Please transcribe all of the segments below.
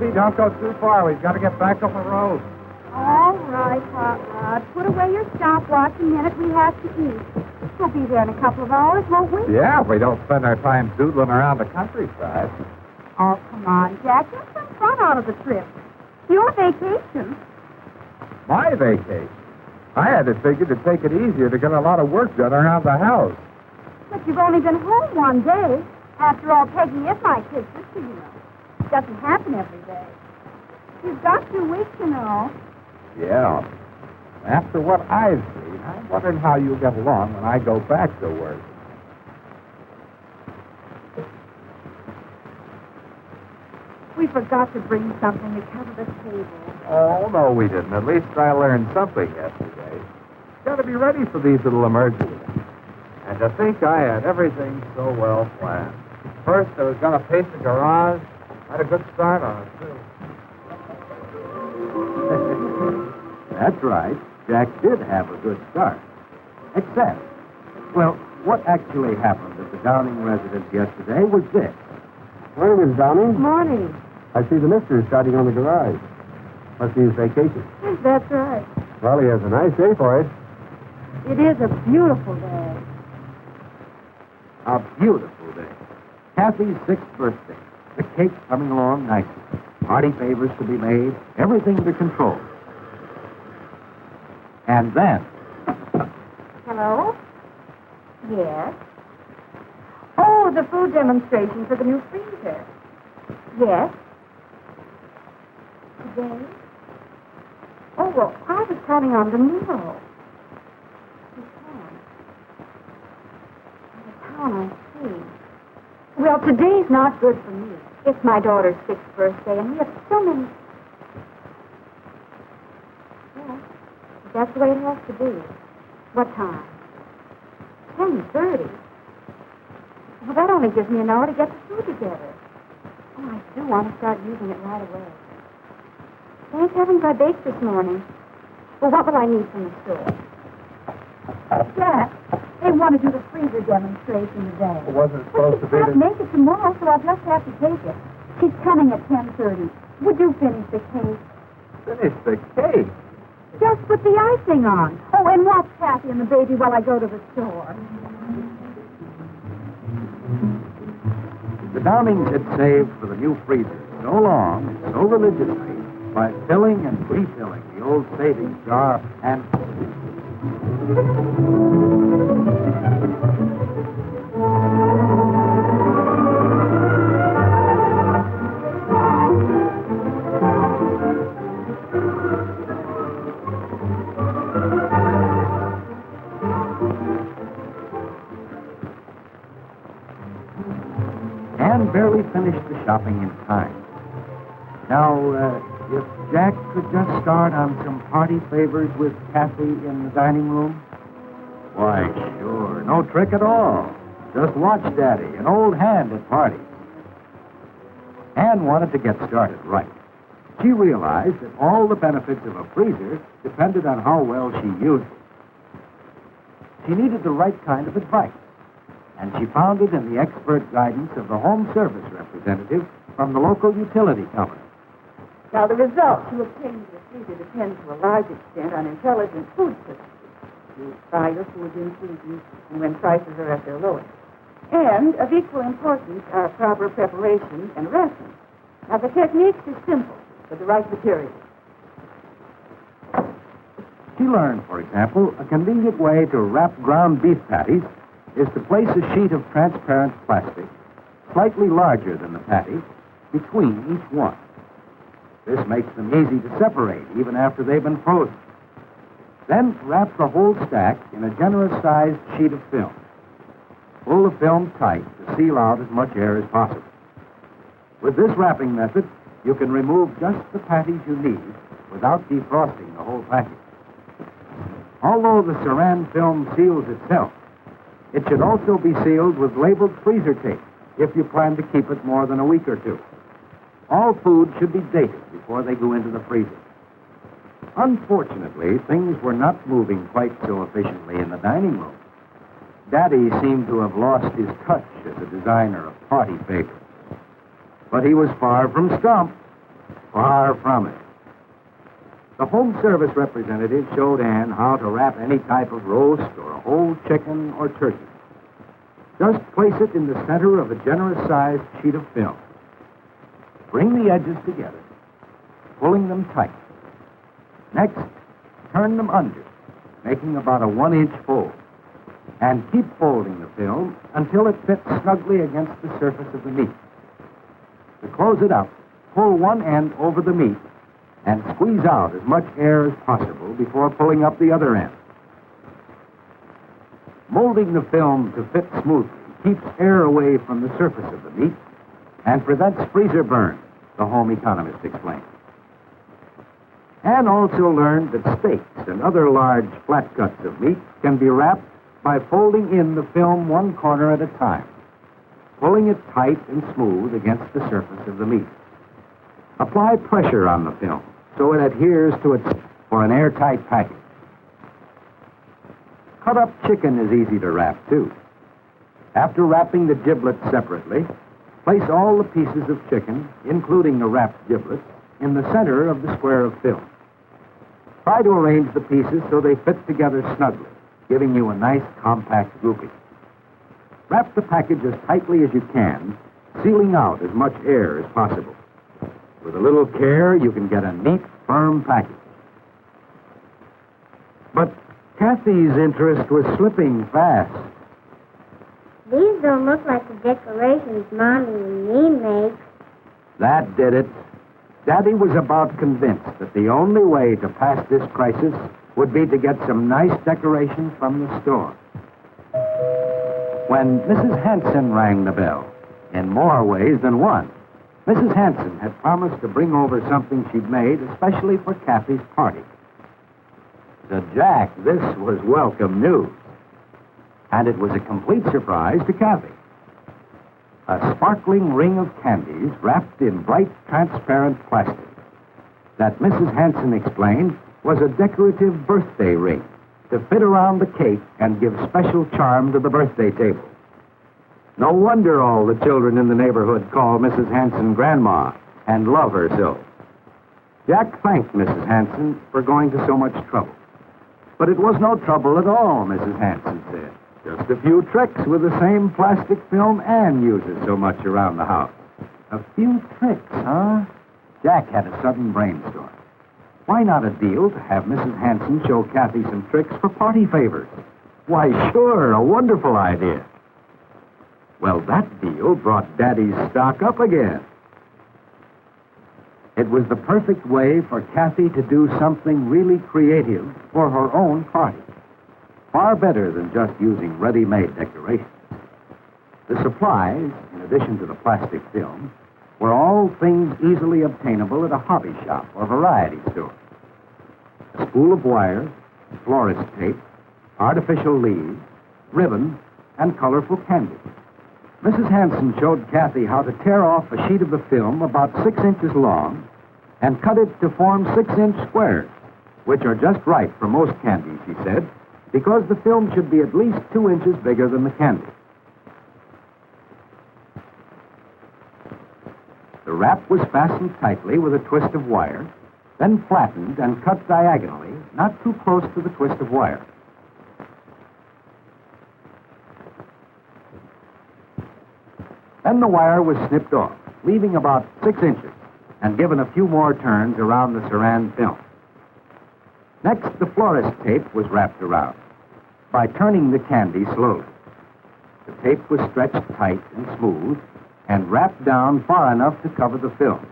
Kathy, don't go too far. We've got to get back on the road. All right, Hot Rod. Put away your stopwatch a minute. We have to eat. We'll be there in a couple of hours, won't we? Yeah, if we don't spend our time doodling around the countryside. Oh, come on, Jack. Get some fun out of the trip. Your vacation. My vacation? I had it figured to take it easier to get a lot of work done around the house. But you've only been home one day. After all, Peggy is my kid sister, you know. It doesn't happen every day. You've got 2 weeks, you know. Yeah. After what I've seen, I'm wondering how you'll get along when I go back to work. We forgot to bring something to cover the table. Oh, no, we didn't. At least I learned something yesterday. Got to be ready for these little emergencies. And to think I had everything so well planned. First, I was going to paint the garage. Had a good start on it, too. That's right. Jack did have a good start. Except, well, what actually happened at the Downing residence yesterday was this. Morning, Miss Downing. Morning. I see the mister is starting on the garage. Must be his vacation. That's right. Well, he has a nice day for it. It is a beautiful day. A beautiful day. Kathy's 6th birthday. The cake coming along nicely. Party favors to be made. Everything to control. And then... Hello? Yes? Oh, the food demonstration for the new freezer. Yes? Today? Oh, well, I was counting on tomorrow. I see. Well, today's not good for me. It's my daughter's 6th birthday, and we have so many... Yes, that's the way it has to be. What time? 10:30. Well, that only gives me an hour to get the food together. Oh, I do want to start using it right away. Thank heavens I baked this morning. Well, what will I need from the store? Jack, they want to do the freezer demonstration today. It wasn't supposed to be... She can't make it tomorrow, so I'll just have to take it. She's coming at 10:30. Would you finish the cake? Finish the cake? Just put the icing on. Oh, and watch Kathy and the baby while I go to the store. The Downings had saved for the new freezer so long and so religiously by filling and refilling the old savings jar and... Anne barely finished the shopping in time. Now, if Jack could just start on some party favors with Kathy in the dining room? Why, sure. No trick at all. Just watch Daddy, an old hand at parties. Anne wanted to get started right. She realized that all the benefits of a freezer depended on how well she used it. She needed the right kind of advice, and she found it in the expert guidance of the home service representative from the local utility company. Now, the results you obtain with the freezer depend to a large extent on intelligent food purchases. You buy your food in season and when prices are at their lowest. And of equal importance are proper preparation and ration. Now, the technique is simple with the right materials. She learned, for example, a convenient way to wrap ground beef patties is to place a sheet of transparent plastic, slightly larger than the patty, between each one. This makes them easy to separate, even after they've been frozen. Then wrap the whole stack in a generous-sized sheet of film. Pull the film tight to seal out as much air as possible. With this wrapping method, you can remove just the patties you need without defrosting the whole package. Although the saran film seals itself, it should also be sealed with labeled freezer tape if you plan to keep it more than a week or two. All food should be dated before they go into the freezer. Unfortunately, things were not moving quite so efficiently in the dining room. Daddy seemed to have lost his touch as a designer of party favors. But he was far from stumped. Far from it. The home service representative showed Ann how to wrap any type of roast or a whole chicken or turkey. Just place it in the center of a generous-sized sheet of film. Bring the edges together, pulling them tight. Next, turn them under, making about a 1-inch fold. And keep folding the film until it fits snugly against the surface of the meat. To close it up, pull one end over the meat and squeeze out as much air as possible before pulling up the other end. Molding the film to fit smoothly keeps air away from the surface of the meat and prevents freezer burn, the home economist explained. Ann also learned that steaks and other large flat cuts of meat can be wrapped by folding in the film one corner at a time, pulling it tight and smooth against the surface of the meat. Apply pressure on the film so it adheres to it for an airtight package. Cut up chicken is easy to wrap, too. After wrapping the giblets separately, place all the pieces of chicken, including the wrapped giblets, in the center of the square of film. Try to arrange the pieces so they fit together snugly, giving you a nice compact grouping. Wrap the package as tightly as you can, sealing out as much air as possible. With a little care, you can get a neat, firm package. But Kathy's interest was slipping fast. These don't look like the decorations Mommy and me make. That did it. Daddy was about convinced that the only way to pass this crisis would be to get some nice decorations from the store. When Mrs. Hanson rang the bell, in more ways than one, Mrs. Hanson had promised to bring over something she'd made especially for Kathy's party. To Jack, this was welcome news. And it was a complete surprise to Kathy. A sparkling ring of candies wrapped in bright, transparent plastic that Mrs. Hanson explained was a decorative birthday ring to fit around the cake and give special charm to the birthday table. No wonder all the children in the neighborhood call Mrs. Hanson Grandma and love her so. Jack thanked Mrs. Hanson for going to so much trouble. But it was no trouble at all, Mrs. Hanson said. Just a few tricks with the same plastic film Ann uses so much around the house. A few tricks, huh? Jack had a sudden brainstorm. Why not a deal to have Mrs. Hanson show Kathy some tricks for party favors? Why, sure, a wonderful idea. Well, that deal brought Daddy's stock up again. It was the perfect way for Kathy to do something really creative for her own party. Far better than just using ready-made decorations. The supplies, in addition to the plastic film, were all things easily obtainable at a hobby shop or variety store. A spool of wire, florist tape, artificial leaves, ribbon, and colorful candy. Mrs. Hanson showed Kathy how to tear off a sheet of the film about 6 inches long and cut it to form 6-inch squares, which are just right for most candies, she said, because the film should be at least 2 inches bigger than the candy. The wrap was fastened tightly with a twist of wire, then flattened and cut diagonally, not too close to the twist of wire. Then the wire was snipped off, leaving about 6 inches, and given a few more turns around the saran film. Next, the florist tape was wrapped around by turning the candy slowly. The tape was stretched tight and smooth and wrapped down far enough to cover the film.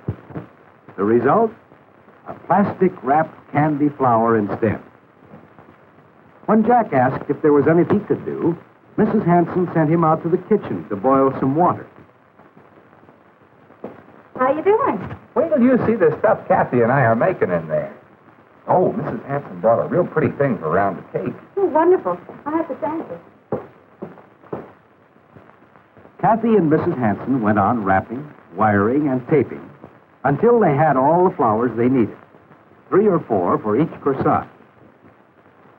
The result? A plastic-wrapped candy flower instead. When Jack asked if there was anything he could do, Mrs. Hanson sent him out to the kitchen to boil some water. How you doing? Wait till you see the stuff Kathy and I are making in there. Oh, Mrs. Hanson brought a real pretty thing for around the cake. Oh, wonderful. I have to thank you. Kathy and Mrs. Hanson went on wrapping, wiring, and taping until they had all the flowers they needed, 3 or 4 for each corsage.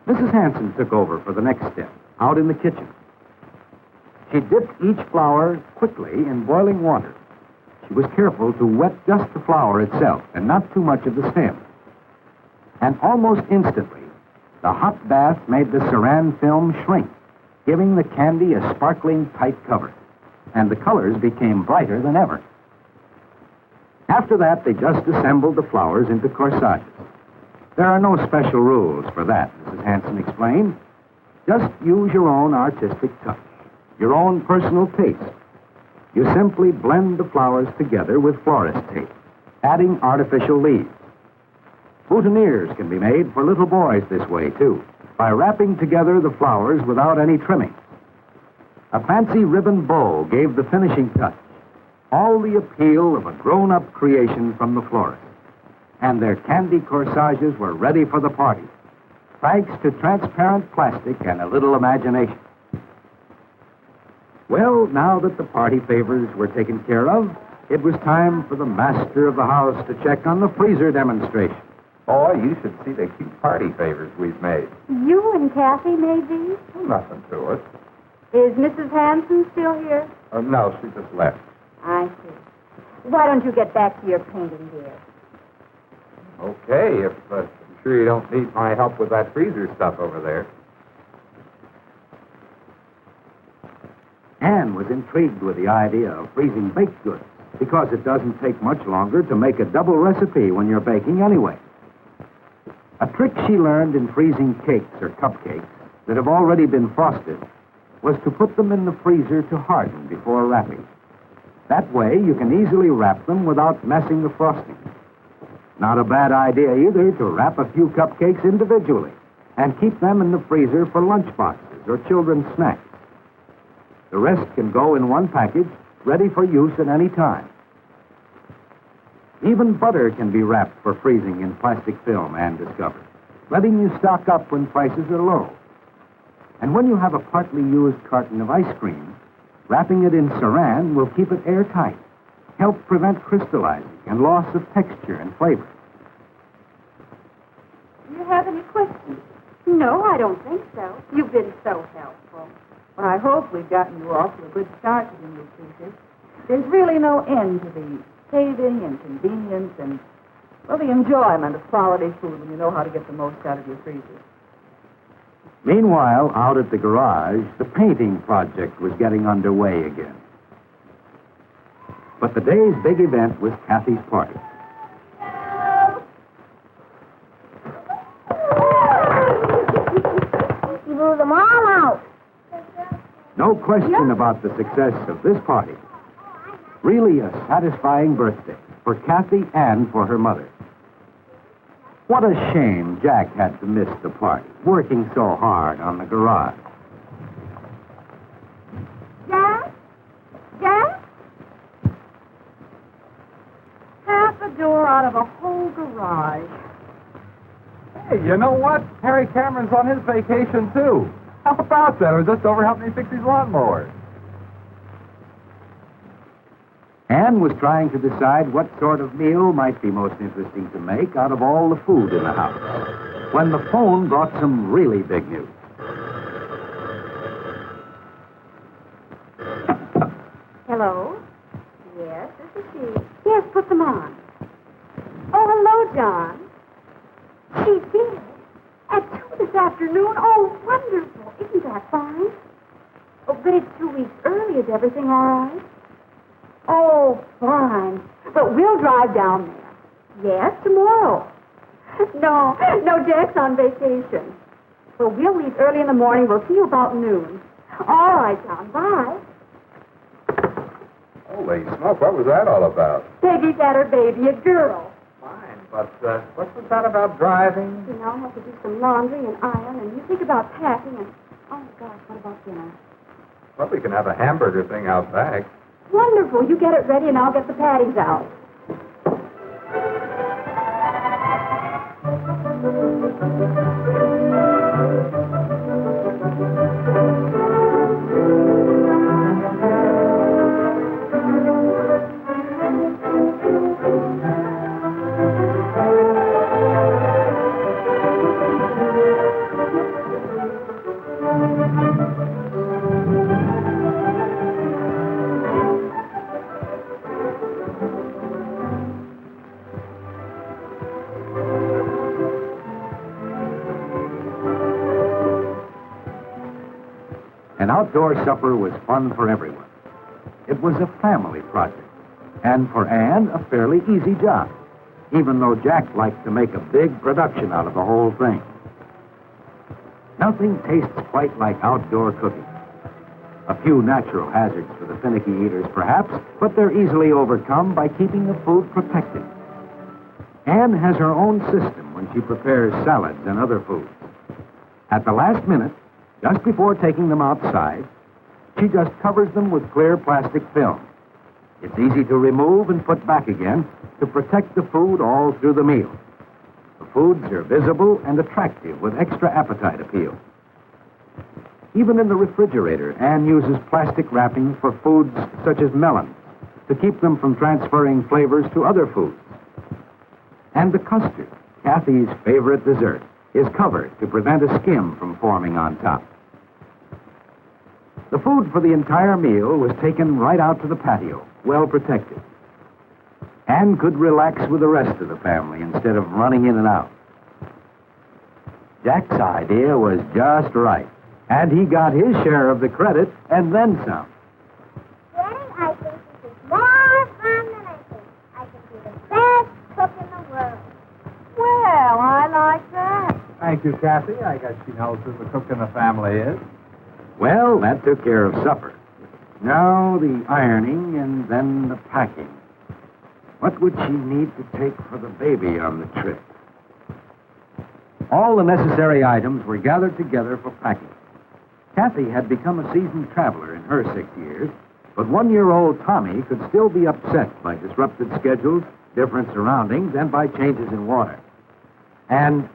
Mrs. Hanson took over for the next step, out in the kitchen. She dipped each flower quickly in boiling water, she was careful to wet just the flower itself and not too much of the stem. And almost instantly, the hot bath made the saran film shrink, giving the candy a sparkling, tight cover. And the colors became brighter than ever. After that, they just assembled the flowers into corsages. There are no special rules for that, Mrs. Hanson explained. Just use your own artistic touch, your own personal taste. You simply blend the flowers together with florist tape, adding artificial leaves. Boutonnieres can be made for little boys this way, too, by wrapping together the flowers without any trimming. A fancy ribbon bow gave the finishing touch, all the appeal of a grown-up creation from the florist. And their candy corsages were ready for the party, thanks to transparent plastic and a little imagination. Well, now that the party favors were taken care of, it was time for the master of the house to check on the freezer demonstration. Boy, you should see the cute party favors we've made. You and Kathy made these? Nothing to it. Is Mrs. Hanson still here? No, she just left. I see. Why don't you get back to your painting, dear? Okay, if you're sure you don't need my help with that freezer stuff over there. Anne was intrigued with the idea of freezing baked goods because it doesn't take much longer to make a double recipe when you're baking anyway. A trick she learned in freezing cakes or cupcakes that have already been frosted was to put them in the freezer to harden before wrapping. That way, you can easily wrap them without messing the frosting. Not a bad idea either to wrap a few cupcakes individually and keep them in the freezer for lunch boxes or children's snacks. The rest can go in one package, ready for use at any time. Even butter can be wrapped for freezing in plastic film, Anne discovered, letting you stock up when prices are low. And when you have a partly used carton of ice cream, wrapping it in saran will keep it airtight, help prevent crystallizing and loss of texture and flavor. Do you have any questions? No, I don't think so. You've been so helpful. Well, I hope we've gotten you off to a good start with the new freezer. There's really no end to the saving and convenience and, well, the enjoyment of quality food when you know how to get the most out of your freezer. Meanwhile, out at the garage, the painting project was getting underway again. But the day's big event was Kathy's party. You blew them all out. No question about the success of this party. Really a satisfying birthday for Kathy and for her mother. What a shame Jack had to miss the party, working so hard on the garage. Jack? Jack? Half a door out of a whole garage. Hey, you know what? Harry Cameron's on his vacation, too. How about that? Or just over helping me fix his lawnmower. Anne was trying to decide what sort of meal might be most interesting to make out of all the food in the house, when the phone brought some really big news. Hello? Yes, this is she. Yes, put them on. Oh, hello, John. She did. At 2 this afternoon. Oh, wonderful. Isn't that fine? Oh, but it's 2 weeks early. Is everything all right? Oh, fine. But we'll drive down there. Yes, tomorrow. No, Jack's on vacation. Well, we'll leave early in the morning. We'll see you about noon. All right, John. Bye. Holy smoke, what was that all about? Peggy's had her baby, a girl. Fine, but what's that about driving? You know, I have to do some laundry and iron, and you think about packing, and, oh, gosh, what about dinner? Well, we can have a hamburger thing out back. Wonderful. You get it ready, and I'll get the patties out. An outdoor supper was fun for everyone. It was a family project, and for Ann, a fairly easy job, even though Jack liked to make a big production out of the whole thing. Nothing tastes quite like outdoor cooking. A few natural hazards for the finicky eaters, perhaps, but they're easily overcome by keeping the food protected. Ann has her own system when she prepares salads and other foods. At the last minute, just before taking them outside, she just covers them with clear plastic film. It's easy to remove and put back again to protect the food all through the meal. The foods are visible and attractive with extra appetite appeal. Even in the refrigerator, Ann uses plastic wrapping for foods such as melons to keep them from transferring flavors to other foods. And the custard, Kathy's favorite dessert, is covered to prevent a skim from forming on top. The food for the entire meal was taken right out to the patio, well protected. Ann could relax with the rest of the family instead of running in and out. Jack's idea was just right, and he got his share of the credit and then some. Daddy, I think this is more fun than I think. I can be the best cook in the world. Well, I like that. Thank you, Kathy. I guess she knows who the cook in the family is. Well, that took care of supper. Now the ironing and then the packing. What would she need to take for the baby on the trip? All the necessary items were gathered together for packing. Kathy had become a seasoned traveler in her 6 years, but 1-year-old Tommy could still be upset by disrupted schedules, different surroundings, and by changes in water. And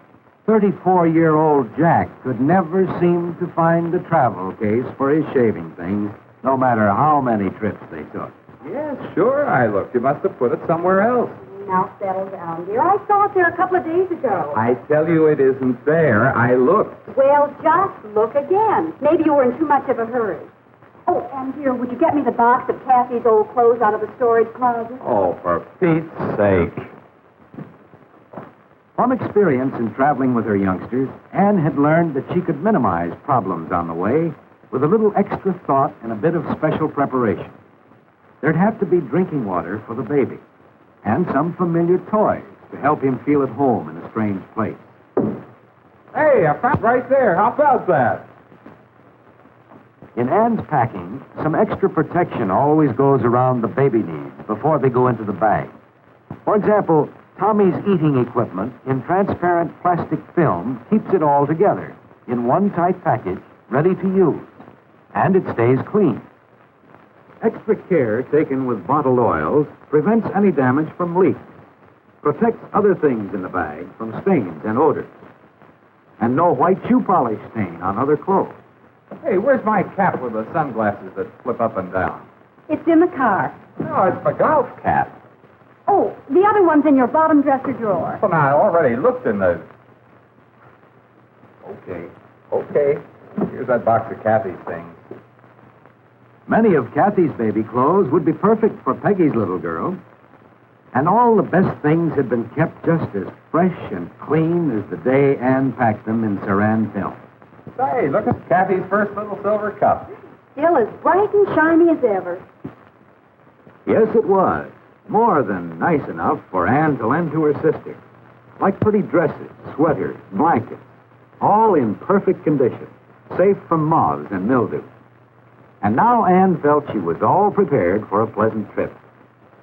34-year-old Jack could never seem to find the travel case for his shaving things, no matter how many trips they took. Yes, sure I looked. You must have put it somewhere else. Now settle down, dear. I saw it there a couple of days ago. I tell you it isn't there. I looked. Well, just look again. Maybe you were in too much of a hurry. Oh, and dear, would you get me the box of Kathy's old clothes out of the storage closet? Oh, for Pete's sake. From experience in traveling with her youngsters, Ann had learned that she could minimize problems on the way with a little extra thought and a bit of special preparation. There'd have to be drinking water for the baby and some familiar toys to help him feel at home in a strange place. Hey, I found it right there. How about that? In Ann's packing, some extra protection always goes around the baby needs before they go into the bag. For example, Tommy's eating equipment in transparent plastic film keeps it all together in one tight package, ready to use, and it stays clean. Extra care taken with bottled oils prevents any damage from leaks, protects other things in the bag from stains and odors, and no white shoe polish stain on other clothes. Hey, where's my cap with the sunglasses that flip up and down? It's in the car. No, it's my golf cap. Oh, the other one's in your bottom dresser drawer. Well, now, I already looked in the... Okay. Here's that box of Kathy's things. Many of Kathy's baby clothes would be perfect for Peggy's little girl. And all the best things had been kept just as fresh and clean as the day Ann packed them in saran film. Say, look at Kathy's first little silver cup. Still as bright and shiny as ever. Yes, it was. More than nice enough for Ann to lend to her sister. Like pretty dresses, sweaters, blankets, all in perfect condition, safe from moths and mildew. And now Ann felt she was all prepared for a pleasant trip.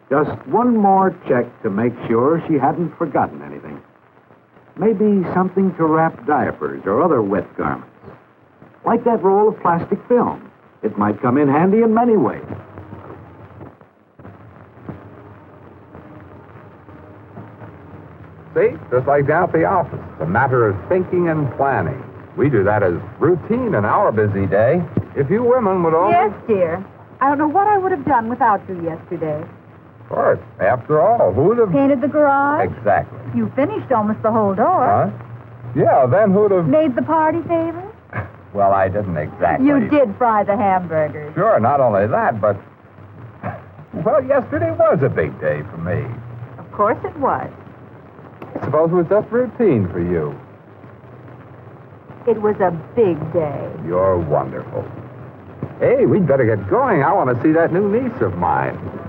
Just one more check to make sure she hadn't forgotten anything. Maybe something to wrap diapers or other wet garments. Like that roll of plastic film. It might come in handy in many ways. See? Just like down at the office. It's a matter of thinking and planning. We do that as routine in our busy day. If you women would only... Yes, dear. I don't know what I would have done without you yesterday. Of course. After all, who would have... Painted the garage. Exactly. You finished almost the whole door. Huh? Yeah, then who'd have... Made the party favor. Well, I didn't exactly. You did fry the hamburgers. Sure, not only that, but... Well, yesterday was a big day for me. Of course it was. I suppose it was just routine for you. It was a big day. You're wonderful. Hey, we'd better get going. I want to see that new niece of mine.